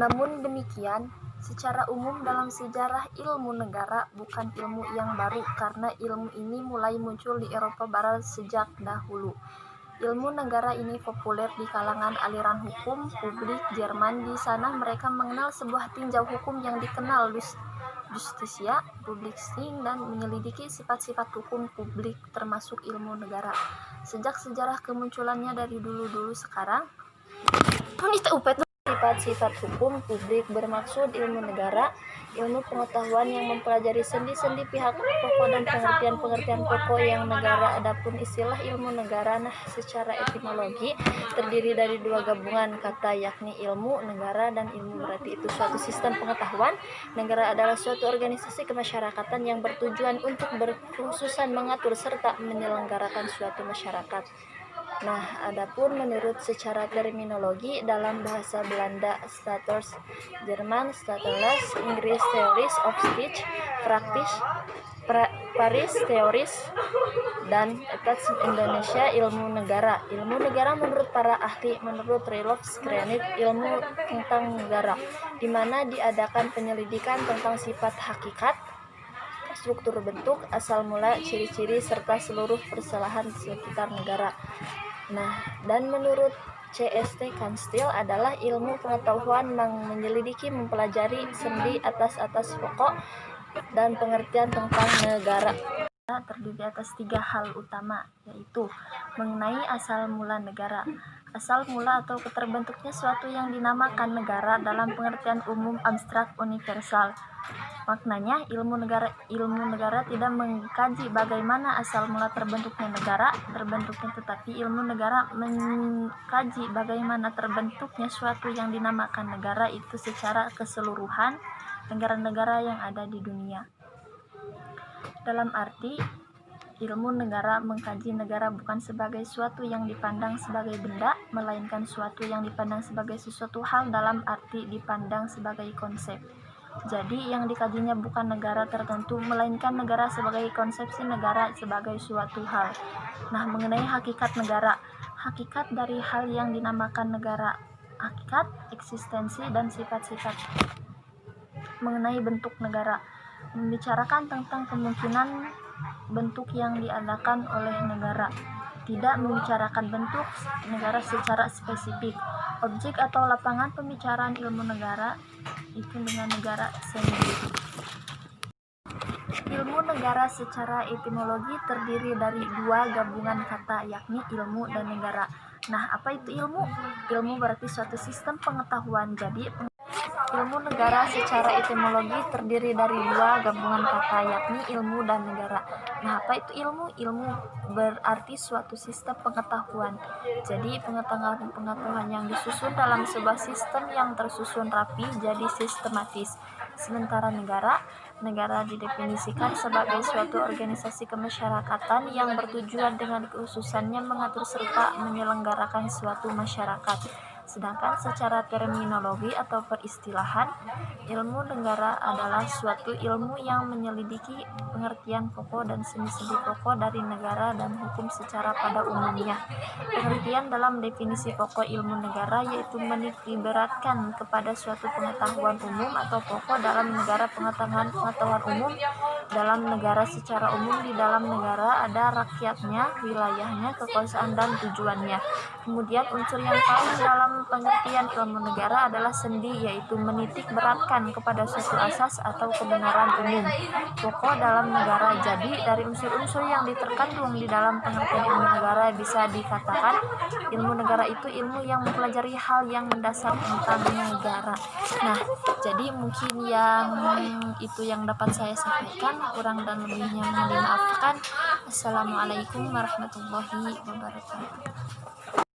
Namun demikian, secara umum dalam sejarah ilmu negara bukan ilmu yang baru karena ilmu ini mulai muncul di Eropa Barat sejak dahulu. Ilmu negara ini populer di kalangan aliran hukum publik Jerman. Di sana mereka mengenal sebuah tinjau hukum yang dikenal justisia publising dan menyelidiki sifat-sifat hukum publik termasuk ilmu negara. Sejak sejarah kemunculannya dari dulu sekarang, sifat-sifat hukum publik bermaksud ilmu negara, ilmu pengetahuan yang mempelajari sendi-sendi pihak pokok dan pengertian-pengertian pokok yang negara. Adapun istilah ilmu negara, secara etimologi terdiri dari dua gabungan kata, yakni ilmu negara dan ilmu berarti itu suatu sistem pengetahuan. Negara adalah suatu organisasi kemasyarakatan yang bertujuan untuk berkhususan mengatur serta menyelenggarakan suatu masyarakat. Adapun menurut secara terminologi, dalam bahasa Belanda Staters, Jerman Stateless, Inggris Theories of Speech, Paris Theories, dan Etats Indonesia ilmu negara. Ilmu negara menurut para ahli, menurut Roloff Schrenick, ilmu tentang negara, di mana diadakan penyelidikan tentang sifat hakikat, struktur bentuk, asal mula, ciri-ciri, serta seluruh persalahan sekitar negara. Dan menurut C.S.T. Kanstiel adalah ilmu pengetahuan yang menyelidiki, mempelajari sendi atas pokok dan pengertian tentang negara. Terdiri atas 3 hal utama, yaitu mengenai asal mula negara. Asal mula atau terbentuknya suatu yang dinamakan negara dalam pengertian umum abstrak universal. Maknanya, ilmu negara tidak mengkaji bagaimana asal mula terbentuknya negara, tetapi ilmu negara mengkaji bagaimana terbentuknya suatu yang dinamakan negara itu secara keseluruhan negara-negara yang ada di dunia. Dalam arti, ilmu negara mengkaji negara bukan sebagai suatu yang dipandang sebagai benda, melainkan suatu yang dipandang sebagai sesuatu hal dalam arti dipandang sebagai konsep. Jadi yang dikajinya bukan negara tertentu, melainkan negara sebagai konsepsi negara sebagai suatu hal. Mengenai hakikat negara, hakikat dari hal yang dinamakan negara, hakikat, eksistensi, dan sifat-sifat. Mengenai bentuk negara, membicarakan tentang kemungkinan bentuk yang diadakan oleh negara, tidak membicarakan bentuk negara secara spesifik. Objek atau lapangan pembicaraan ilmu negara itu dengan negara sendiri. Ilmu negara secara etimologi terdiri dari 2 gabungan kata, yakni ilmu dan negara. Apa itu ilmu? Ilmu berarti suatu sistem pengetahuan. Jadi ilmu negara secara etimologi terdiri dari 2 gabungan kata, yakni ilmu dan negara. Apa itu ilmu? Ilmu berarti suatu sistem pengetahuan. Jadi pengetahuan yang disusun dalam sebuah sistem yang tersusun rapi, jadi sistematis. Sementara negara didefinisikan sebagai suatu organisasi kemasyarakatan yang bertujuan dengan kekhususannya mengatur serta menyelenggarakan suatu masyarakat. Sedangkan secara terminologi atau peristilahan, ilmu negara adalah suatu ilmu yang menyelidiki pengertian pokok dan sendi-sendi pokok dari negara dan hukum secara pada umumnya. Pengertian dalam definisi pokok ilmu negara yaitu menitikberatkan kepada suatu pengetahuan umum atau pokok dalam negara. Pengetahuan umum dalam negara secara umum, di dalam negara ada rakyatnya, wilayahnya, kekuasaan, dan tujuannya. Kemudian unsur yang paling dalam pengertian ilmu negara adalah sendi, yaitu menitik beratkan kepada suatu asas atau kebenaran umum pokok dalam negara. Jadi dari unsur-unsur yang diterkandung di dalam pengertian ilmu negara bisa dikatakan ilmu negara itu ilmu yang mempelajari hal yang mendasar tentang negara. Jadi mungkin yang itu yang dapat saya sampaikan, kurang dan lebihnya mohon dimaafkan. Assalamualaikum warahmatullahi wabarakatuh.